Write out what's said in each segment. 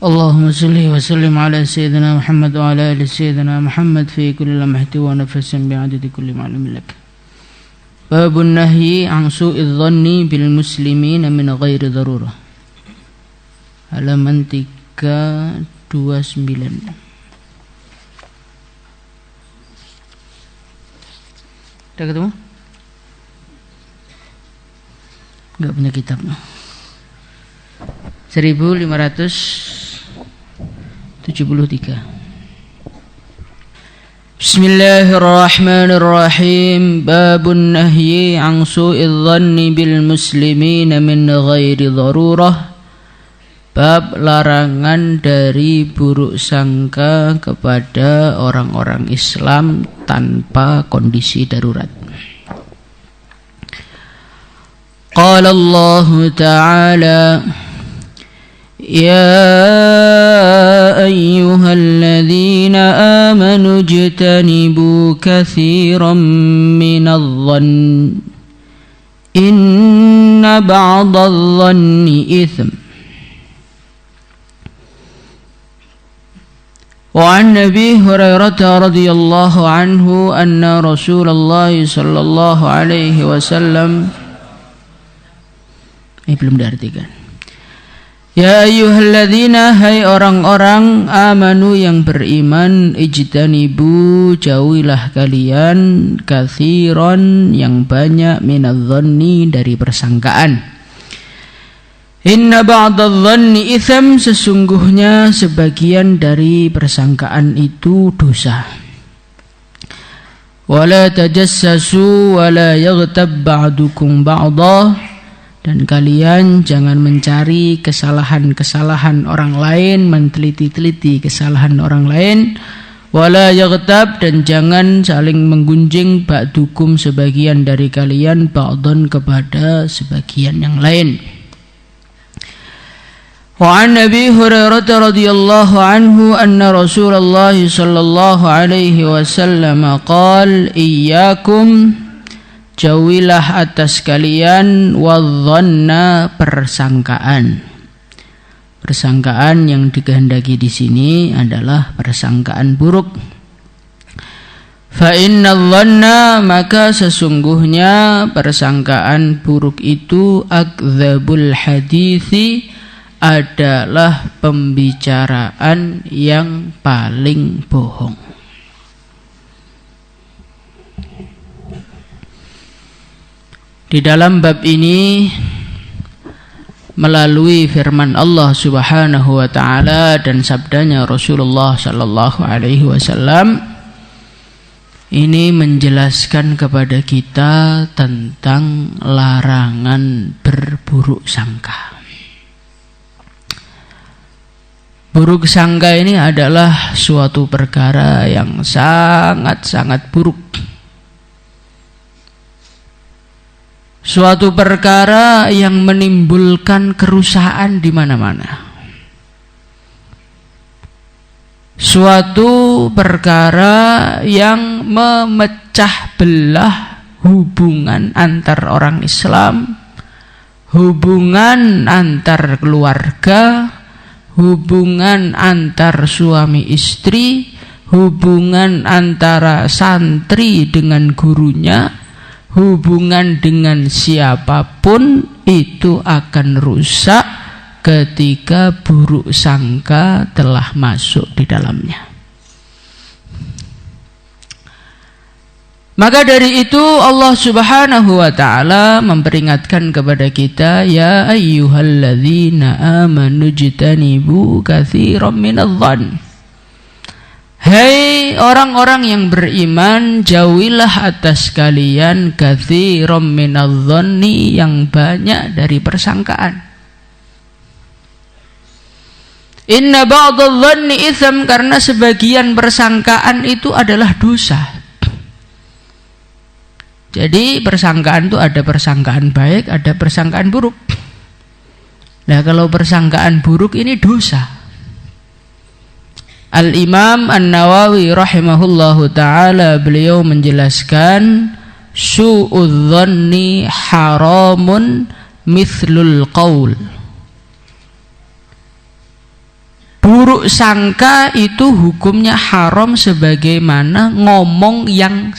اللهم صل وسلم على سيدنا محمد وعلى آل سيدنا محمد في كل لمحة ونفس بعدد كل معلوم لك. باب النهي عن سوء الظن بالمسلمين من غير ضرورة. Halaman 329. Udah ketemu? Enggak punya kitab. 1573. Bismillahirrahmanirrahim. Babun nahyi an su'idh dhanni bil muslimin min ghairi darurah. Bab larangan dari buruk sangka kepada orang-orang Islam tanpa kondisi darurat. Qala Allah Ta'ala Ya ayyuhalladzina amanu ijtanibu katsiran minadh-dhanni inna ba'dadh-dhanni itsm. وعن أبي هريرة رضي الله عنه أن رسول الله صلى الله عليه وسلم belum diartikan. Ya ayyuhalladzina, hai orang-orang amanu yang beriman, ijtanibu, jauhilah kalian, katsiran yang banyak, minadh-dhanni dari persangkaan. Inna ba'dadh-dhanni itsam, sesungguhnya sebagian dari persangkaan itu dosa. Wala tajassasu wala yaghtab ba'dukum ba'dha, dan kalian jangan mencari kesalahan-kesalahan orang lain, menteliti-teliti kesalahan orang lain. Wala yaghtab, dan jangan saling menggunjing, ba'dukum, sebagian dari kalian, ba'dhan, kepada sebagian yang lain. وعن أبي هريرة رضي الله عنه أن رسول الله صلى الله عليه وسلم قال إياكم, jauhilah atas kalian, wadhanna, persangkaan. Persangkaan yang dikehendaki di sini adalah persangkaan buruk. Fa inna dhanna, maka sesungguhnya persangkaan buruk itu akdzabul hadithi, adalah pembicaraan yang paling bohong. Di dalam bab ini, melalui firman Allah Subhanahu wa taala dan sabdanya Rasulullah sallallahu alaihi wasallam, ini menjelaskan kepada kita tentang larangan berburuk sangka. Buruk sangka ini adalah suatu perkara yang sangat-sangat buruk. Suatu perkara yang menimbulkan kerusakan di mana-mana. Suatu perkara yang memecah belah hubungan antar orang Islam, hubungan antar keluarga, hubungan antar suami istri, hubungan antara santri dengan gurunya, hubungan dengan siapapun, itu akan rusak ketika buruk sangka telah masuk di dalamnya. Maka dari itu Allah Subhanahu wa ta'ala memperingatkan kepada kita, ya ayyuhalladzina amanu ijtanibu katsiran minadh-dhann. Hai orang-orang yang beriman, jauhilah atas kalian katsiran minadh-dhanni, yang banyak dari persangkaan. Inna ba'dadh-dhanni itsam, karena sebagian persangkaan itu adalah dosa. Jadi persangkaan itu ada persangkaan baik, ada persangkaan buruk. Nah, kalau persangkaan buruk ini dosa. Al-Imam An-Nawawi rahimahullahu ta'ala, beliau menjelaskan, su'udh-dhanni haramun mithlul qaul. buruk sangka itu hukumnya haram, sebagaimana ngomong yang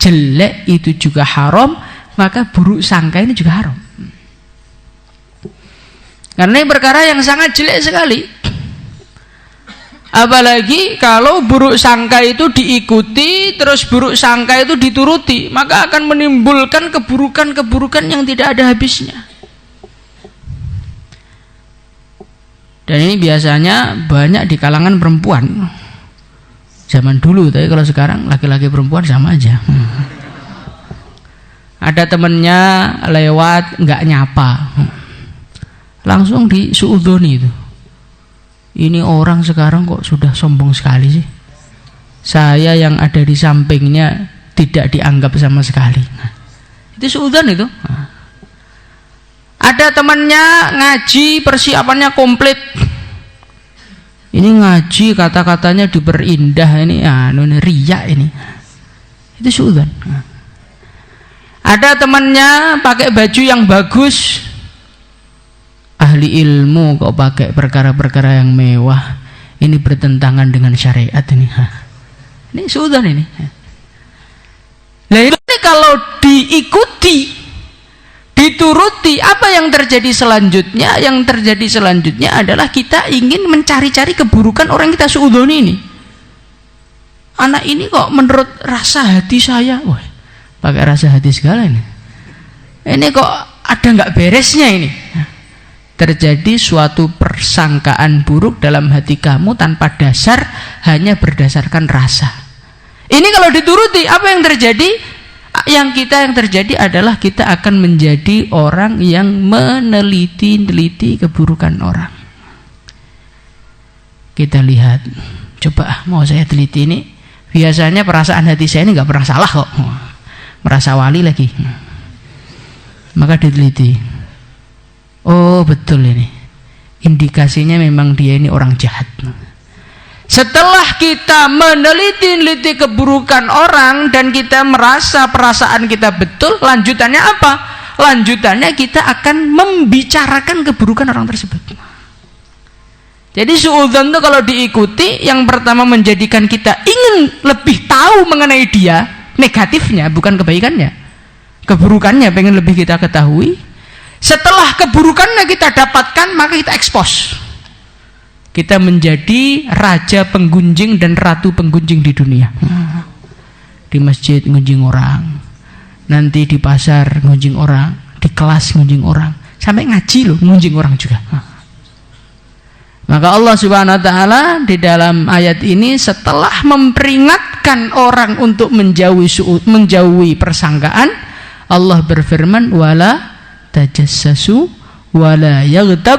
jelek itu juga haram, maka buruk sangka ini juga haram. Karena ini perkara yang sangat jelek sekali. Apalagi kalau buruk sangka itu diikuti, terus buruk sangka itu dituruti, maka akan menimbulkan keburukan-keburukan yang tidak ada habisnya. Dan ini biasanya banyak di kalangan perempuan. Zaman dulu, tapi kalau sekarang laki-laki perempuan sama aja. Ada temennya lewat nggak nyapa, langsung disuudoni itu. Ini orang sekarang kok sudah sombong sekali sih. Saya yang ada di sampingnya tidak dianggap sama sekali. Nah, itu suudzon itu. Nah. Ada temannya ngaji, persiapannya komplit. Ini ngaji, kata-katanya diperindah, ini riya ini. Itu suudzon. Nah. Ada temannya pakai baju yang bagus, ahli ilmu kok pakai perkara-perkara yang mewah, ini bertentangan dengan syariat ini. Ini suudzon ini. Nah ini kalau diikuti, dituruti, apa yang terjadi selanjutnya? Yang terjadi selanjutnya adalah kita ingin mencari-cari keburukan orang kita suudzoni ini. Anak ini kok menurut rasa hati saya, wah, pakai rasa hati segala ini. Ini kok ada nggak beresnya ini? Terjadi suatu persangkaan buruk dalam hati kamu tanpa dasar, hanya berdasarkan rasa. Ini kalau dituruti, apa yang terjadi? Yang terjadi adalah kita akan menjadi orang yang meneliti keburukan orang. Kita lihat, coba mau saya teliti ini. Biasanya perasaan hati saya ini nggak pernah salah kok, merasa wali lagi. Maka diteliti. Oh betul ini, indikasinya memang dia ini orang jahat. Setelah kita meneliti keburukan orang dan kita merasa perasaan kita betul, lanjutannya apa? Lanjutannya kita akan membicarakan keburukan orang tersebut. Jadi suudzon itu kalau diikuti, yang pertama menjadikan kita ingin lebih tahu mengenai dia, negatifnya bukan kebaikannya, keburukannya pengen lebih kita ketahui. Setelah keburukannya kita dapatkan, maka kita ekspos. Kita menjadi raja penggunjing dan ratu penggunjing di dunia. Di masjid ngunjing orang, nanti di pasar ngunjing orang, di kelas ngunjing orang, sampai ngaji loh ngunjing orang juga. Maka Allah Subhanahu wa taala di dalam ayat ini setelah memperingatkan orang untuk menjauhi persangkaan, Allah berfirman, wala tajassasu wala yaghtab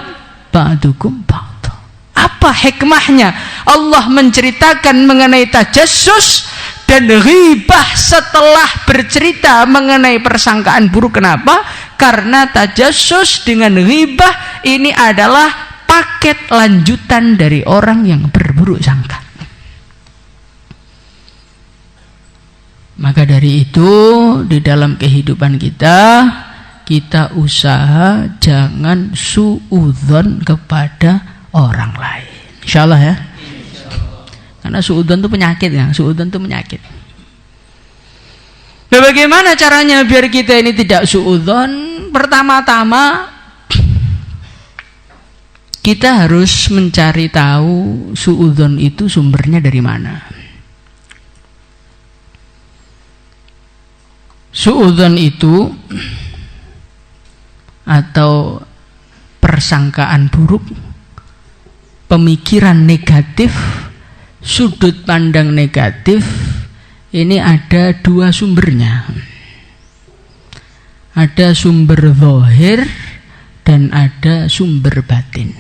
ba'dukum ba'd. Apa hikmahnya Allah menceritakan mengenai tajassus dan ghibah setelah bercerita mengenai persangkaan buruk? Kenapa? Karena tajassus dengan ghibah ini adalah paket lanjutan dari orang yang berburuk sangka. Maka dari itu di dalam kehidupan kita usaha jangan suudzon kepada orang lain, insyaallah ya. Karena suudzon itu penyakit ya, suudzon itu penyakit. Nah, bagaimana caranya biar kita ini tidak suudzon? Pertama-tama kita harus mencari tahu suudzon itu sumbernya dari mana. Suudzon itu atau persangkaan buruk, pemikiran negatif, sudut pandang negatif, ini ada dua sumbernya. Ada sumber zahir dan ada sumber batin.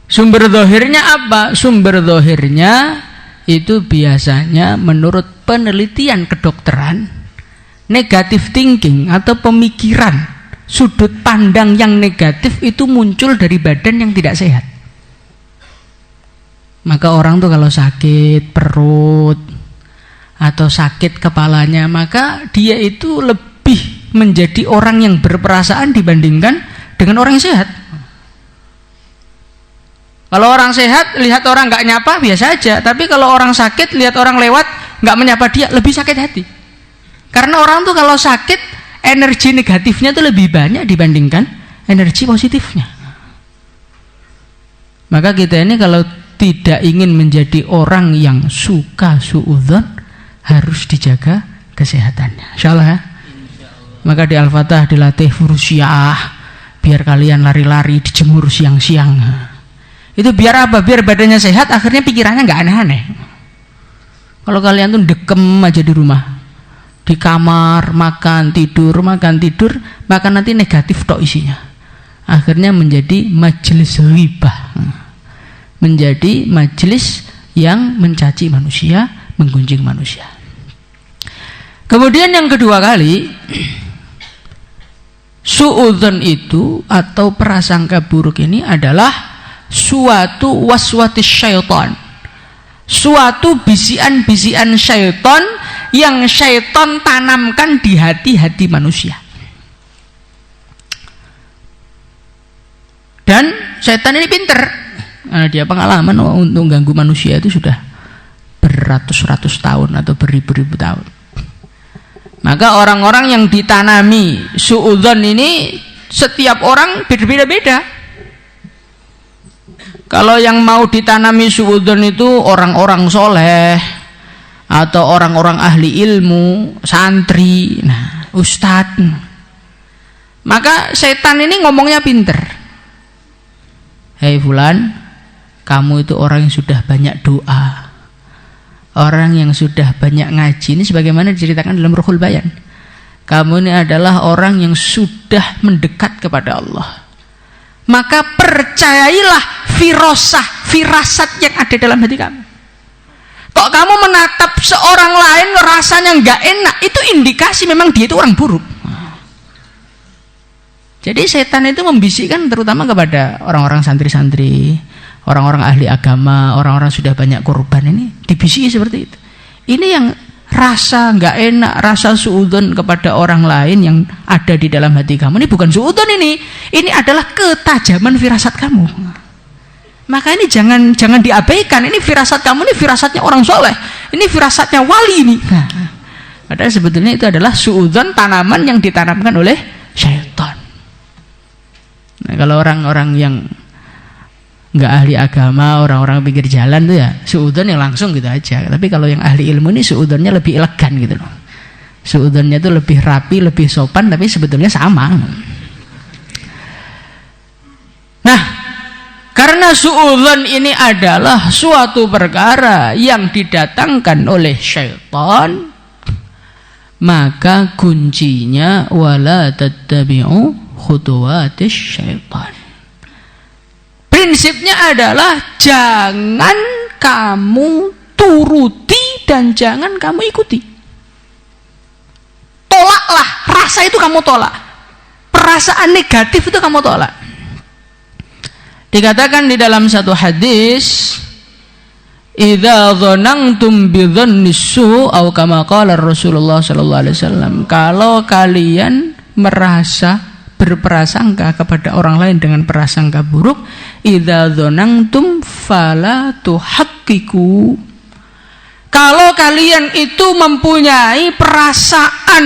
Sumber zahirnya apa? Sumber zahirnya itu biasanya menurut penelitian kedokteran, negative thinking atau pemikiran, sudut pandang yang negatif itu muncul dari badan yang tidak sehat. Maka orang tuh kalau sakit perut atau sakit kepalanya, maka dia itu lebih menjadi orang yang berperasaan dibandingkan dengan orang yang sehat. Kalau orang sehat lihat orang nggak nyapa biasa aja, tapi kalau orang sakit lihat orang lewat nggak menyapa dia lebih sakit hati. Karena orang tuh kalau sakit energi negatifnya tuh lebih banyak dibandingkan energi positifnya. Maka kita ini kalau tidak ingin menjadi orang yang suka suudzon, harus dijaga kesehatannya. Insyaallah ya. Maka di Al-Fatah dilatih furusyah, biar kalian lari-lari dijemur siang-siang. Itu biar apa? Biar badannya sehat, akhirnya pikirannya nggak aneh-aneh. Kalau kalian tuh dekem aja di rumah, di kamar, makan tidur, maka nanti negatif tok isinya. Akhirnya menjadi majelis ghibah, menjadi majelis yang mencaci manusia, menggunjing manusia. Kemudian yang kedua kali, suudzon itu atau prasangka buruk ini adalah suatu waswatis syaitan, suatu bisian-bisian syaitan yang syaitan tanamkan di hati-hati manusia. Dan syaitan ini pinter, karena dia pengalaman untuk ganggu manusia itu sudah beratus-ratus tahun atau beribu-ribu tahun. Maka orang-orang yang ditanami suudzon ini setiap orang beda-beda. Kalau yang mau ditanami suudzon itu orang-orang soleh atau orang-orang ahli ilmu, santri, ustadz, maka setan ini ngomongnya pinter. Hei fulan, kamu itu orang yang sudah banyak doa, orang yang sudah banyak ngaji. Ini sebagaimana diceritakan dalam Ruhul Bayan. Kamu ini adalah orang yang sudah mendekat kepada Allah. Maka percayailah firasat yang ada dalam hati kamu. Kok kamu menatap seorang lain rasanya nggak enak, itu indikasi memang dia itu orang buruk. Jadi setan itu membisikkan terutama kepada orang-orang santri-santri, orang-orang ahli agama, orang-orang sudah banyak korban ini dibisiki seperti itu. Ini yang rasa nggak enak, rasa suudzon kepada orang lain yang ada di dalam hati kamu ini bukan suudzon, ini adalah ketajaman firasat kamu. Maka ini jangan diabaikan. Ini firasat kamu, ini firasatnya orang soleh, ini firasatnya wali ini. Padahal sebetulnya itu adalah suudzon, tanaman yang ditanamkan oleh syaitan. Nah, kalau orang-orang yang nggak ahli agama, orang-orang pinggir jalan tuh ya suudzon yang langsung gitu aja. Tapi kalau yang ahli ilmu ini suudzonnya lebih elegan gitu loh. Suudzonnya itu lebih rapi, lebih sopan, tapi sebetulnya sama. Nah, karena suudzon ini adalah suatu perkara yang didatangkan oleh syaitan, maka kuncinya wala tattabi'u khutuwatis syaitan. Prinsipnya adalah jangan kamu turuti dan jangan kamu ikuti. Tolaklah, rasa itu kamu tolak. Perasaan negatif itu kamu tolak. Dikatakan di dalam satu hadis, idza dzanantum bidzannis su' atau kama qala Rasulullah sallallahu alaihi wasallam, kalau kalian merasa berprasangka kepada orang lain dengan prasangka buruk, idza dzanantum fala tuhaqqiqu, kalau kalian itu mempunyai perasaan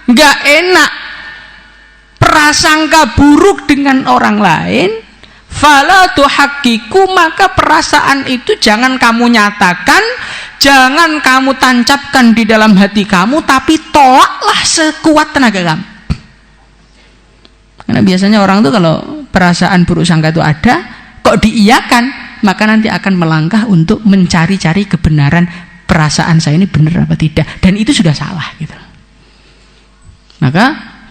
enggak enak, prasangka buruk dengan orang lain, fala tuhaqqiqu, maka perasaan itu jangan kamu nyatakan, jangan kamu tancapkan di dalam hati kamu, tapi tolaklah sekuat tenaga kamu. Karena biasanya orang tuh kalau perasaan buruk sangka itu ada, kok diiyakan, maka nanti akan melangkah untuk mencari-cari kebenaran perasaan saya ini benar apa tidak, dan itu sudah salah gitu. Maka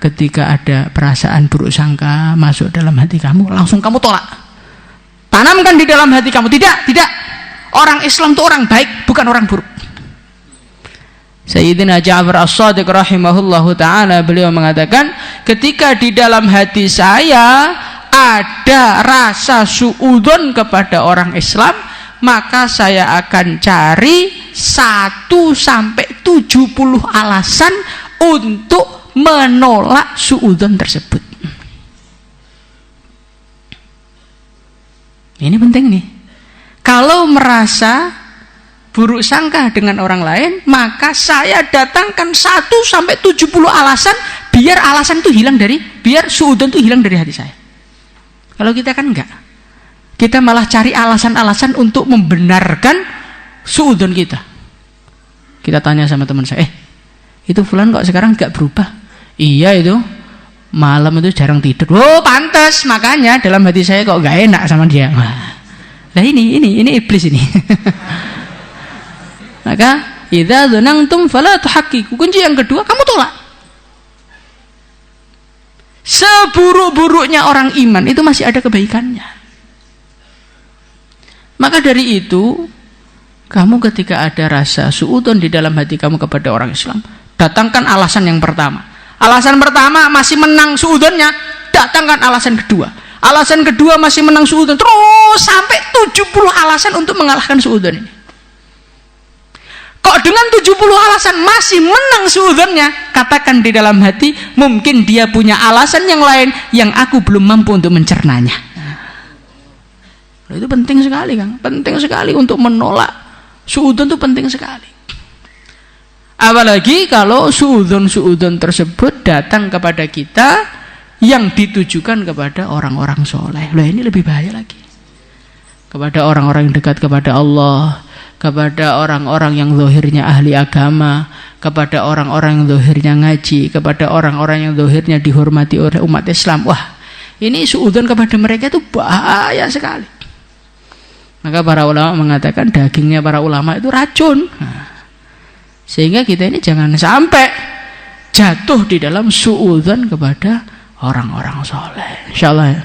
ketika ada perasaan buruk sangka masuk dalam hati kamu, langsung kamu tolak. Tanamkan di dalam hati kamu, tidak. Orang Islam itu orang baik, bukan orang buruk. Sayyidina Ja'far As-Shadiq rahimahullahu ta'ala, beliau mengatakan, ketika di dalam hati saya ada rasa suudzon kepada orang Islam, maka saya akan cari 1 sampai 70 alasan untuk menolak suudzon tersebut. Ini penting nih. Kalau merasa buruk sangka dengan orang lain, maka saya datangkan 1 sampai 70 alasan biar alasan itu hilang biar suudzon itu hilang dari hati saya. Kalau kita kan enggak. Kita malah cari alasan-alasan untuk membenarkan suudzon kita. Kita tanya sama teman saya, itu fulan kok sekarang enggak berubah? Iya itu, malam itu jarang tidur. Oh pantas, makanya dalam hati saya kok enggak enak sama dia. Nah ini iblis ini. Maka idza dzanantum fala tuhaqqiqu. Kunci yang kedua, kamu tolak. Seburuk-buruknya orang iman itu masih ada kebaikannya. Maka dari itu, kamu ketika ada rasa suudzon di dalam hati kamu kepada orang Islam, datangkan alasan yang pertama. Alasan pertama masih menang suudzonnya, datangkan alasan kedua. Alasan kedua masih menang suudzon, terus sampai 70 alasan untuk mengalahkan suudzon ini. Kok dengan 70 alasan masih menang suudzonnya, katakan di dalam hati, mungkin dia punya alasan yang lain yang aku belum mampu untuk mencernanya. Nah, itu penting sekali, Kang. Penting sekali untuk menolak suudzon, itu penting sekali. Apalagi kalau suudzon tersebut datang kepada kita yang ditujukan kepada orang-orang soleh. Loh, ini lebih bahaya lagi. Kepada orang-orang yang dekat kepada Allah, kepada orang-orang yang zahirnya ahli agama, kepada orang-orang yang zahirnya ngaji, kepada orang-orang yang zahirnya dihormati oleh umat Islam. Wah, ini suudzon kepada mereka itu bahaya sekali. Maka para ulama mengatakan dagingnya para ulama itu racun. Sehingga kita ini jangan sampai jatuh di dalam suudzon kepada orang-orang soleh. Insyaallah ya.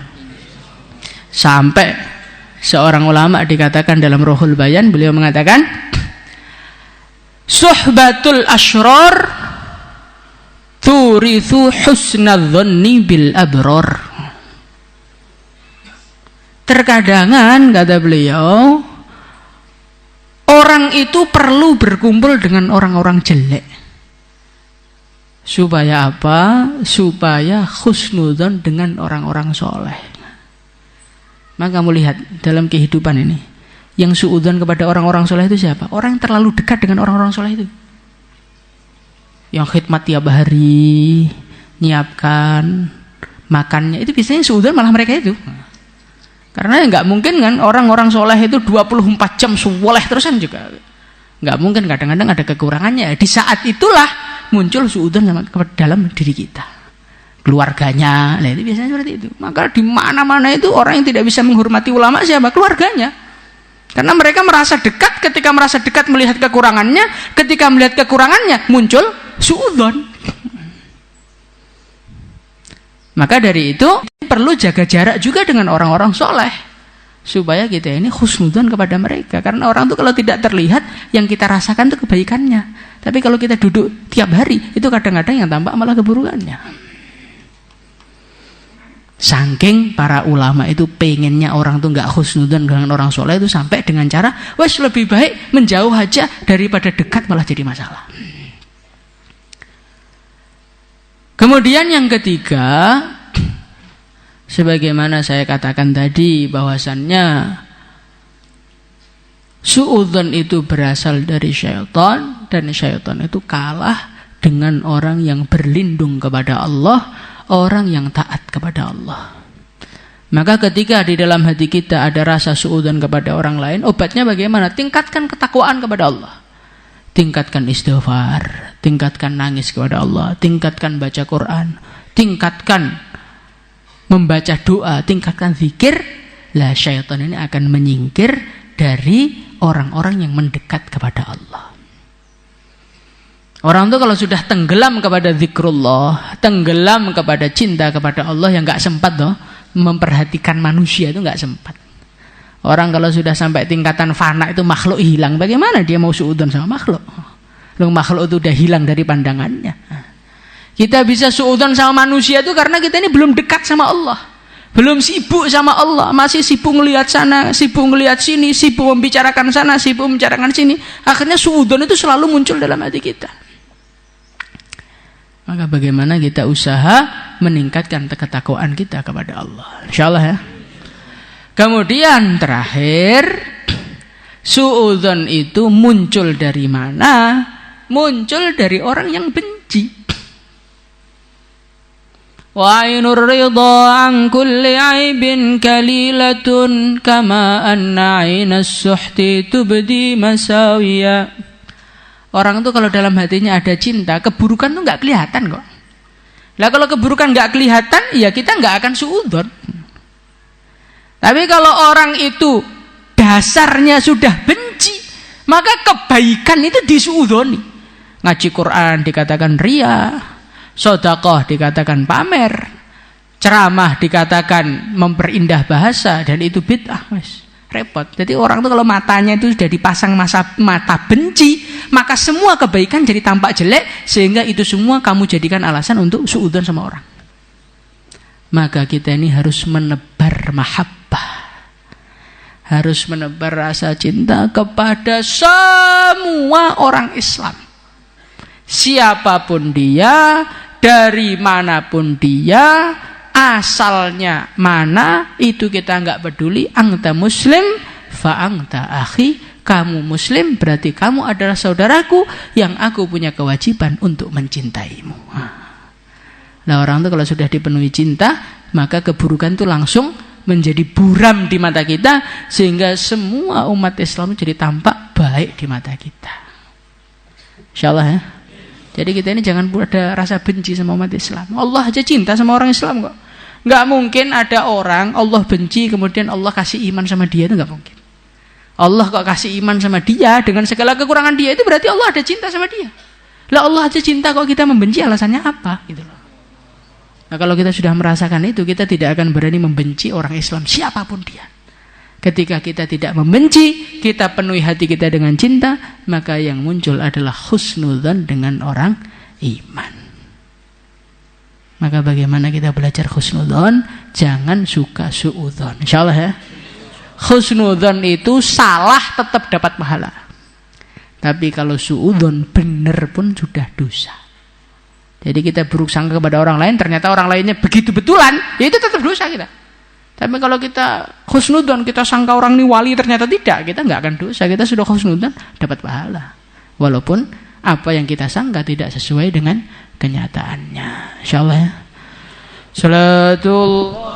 Sampai seorang ulama dikatakan dalam Ruhul Bayan, beliau mengatakan suhbatul asyrar turithu husnadh-dhanni bil abror. Terkadangan, kata beliau, orang itu perlu berkumpul dengan orang-orang jelek. Supaya apa? Supaya husnudzon dengan orang-orang soleh. Maka kamu lihat dalam kehidupan ini, yang suudzon kepada orang-orang soleh itu siapa? Orang yang terlalu dekat dengan orang-orang soleh itu, yang khidmat tiap hari, nyiapkan makannya, itu biasanya suudzon malah mereka itu. Karena nggak mungkin kan orang-orang soleh itu 24 jam soleh terusan juga. Nggak mungkin, kadang-kadang ada kekurangannya. Di saat itulah muncul suudzon dalam diri kita, keluarganya. Nah, itu biasanya seperti itu. Maka di mana-mana itu orang yang tidak bisa menghormati ulama siapa? Keluarganya. Karena mereka merasa dekat, ketika merasa dekat melihat kekurangannya, ketika melihat kekurangannya muncul suudzon. Maka dari itu perlu jaga jarak juga dengan orang-orang soleh, supaya kita ini husnudzon kepada mereka. Karena orang itu kalau tidak terlihat, yang kita rasakan itu kebaikannya. Tapi kalau kita duduk tiap hari, itu kadang-kadang yang tampak malah keburukannya. Saking para ulama itu pengennya orang itu nggak husnudzon dengan orang soleh, itu sampai dengan cara, wes lebih baik menjauh aja daripada dekat malah jadi masalah. Kemudian yang ketiga, sebagaimana saya katakan tadi, bahwasannya suudzon itu berasal dari syaitan, dan syaitan itu kalah dengan orang yang berlindung kepada Allah, orang yang taat kepada Allah. Maka ketika di dalam hati kita ada rasa suudzon kepada orang lain, obatnya bagaimana? Tingkatkan ketakwaan kepada Allah. Tingkatkan istighfar, tingkatkan nangis kepada Allah, tingkatkan baca Quran, tingkatkan membaca doa, tingkatkan zikir. Lah syaitan ini akan menyingkir dari orang-orang yang mendekat kepada Allah. Orang itu kalau sudah tenggelam kepada zikrullah, tenggelam kepada cinta kepada Allah, yang gak sempat loh memperhatikan manusia, itu gak sempat. Orang kalau sudah sampai tingkatan fana itu makhluk hilang, bagaimana dia mau suudzon sama makhluk? Loh, makhluk itu udah hilang dari pandangannya. Kita bisa suudzon sama manusia itu karena kita ini belum dekat sama Allah, belum sibuk sama Allah, masih sibuk ngelihat sana, sibuk ngelihat sini, sibuk membicarakan sana, sibuk membicarakan sini. Akhirnya suudzon itu selalu muncul dalam hati kita. Maka bagaimana kita usaha meningkatkan ketakwaan kita kepada Allah, insyaallah ya. Kemudian terakhir, suudzon itu muncul dari mana? Muncul dari orang yang benci. Wa ainur ridha an kulli aibin kalilatun kama anna ainas suhti tubdi masawiya. Orang tuh kalau dalam hatinya ada cinta, keburukan tuh nggak kelihatan kok. Lah kalau keburukan nggak kelihatan, ya kita nggak akan suudzon. Tapi kalau orang itu dasarnya sudah benci, maka kebaikan itu disuudzoni. Ngaji Quran dikatakan riya, sedekah dikatakan pamer, ceramah dikatakan memperindah bahasa, dan itu bid'ah, wes repot. Jadi orang itu kalau matanya itu sudah dipasang mata benci, maka semua kebaikan jadi tampak jelek, sehingga itu semua kamu jadikan alasan untuk suudzon sama orang. Maka kita ini harus menebar mahabbah, harus menebar rasa cinta kepada semua orang Islam. Siapapun dia, dari manapun dia, asalnya mana, itu kita nggak peduli. Anta muslim, fa anta akhi. Kamu muslim berarti kamu adalah saudaraku yang aku punya kewajiban untuk mencintaimu. Nah, orang itu kalau sudah dipenuhi cinta, maka keburukan itu langsung menjadi buram di mata kita, sehingga semua umat Islam jadi tampak baik di mata kita. Insyaallah ya. Jadi kita ini jangan ada rasa benci sama umat Islam. Allah aja cinta sama orang Islam kok. Nggak mungkin ada orang Allah benci kemudian Allah kasih iman sama dia, itu nggak mungkin. Allah kok kasih iman sama dia dengan segala kekurangan dia, itu berarti Allah ada cinta sama dia. Lah Allah aja cinta kok kita membenci, alasannya apa? Gitu loh. Nah kalau kita sudah merasakan itu, kita tidak akan berani membenci orang Islam siapapun dia. Ketika kita tidak membenci, kita penuhi hati kita dengan cinta, maka yang muncul adalah husnudzon dengan orang iman. Maka bagaimana kita belajar husnudzon? Jangan suka suudzon. Insyaallah ya. Husnudzon itu salah tetap dapat pahala. Tapi kalau suudzon benar pun sudah dosa. Jadi kita buruk sangka kepada orang lain, ternyata orang lainnya begitu betulan, ya itu tetap dosa kita. Tapi kalau kita husnudzon, kita sangka orang ini wali, ternyata tidak, kita nggak akan dosa. Kita sudah husnudzon, dapat pahala. Walaupun apa yang kita sangka tidak sesuai dengan kenyataannya. Insyaallah ya. Salatullah.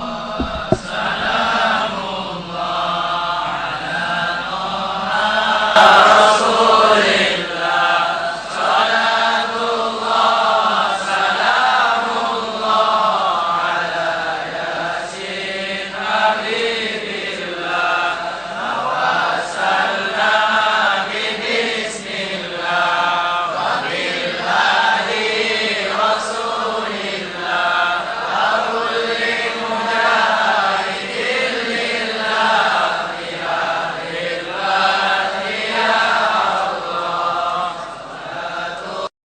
Amin.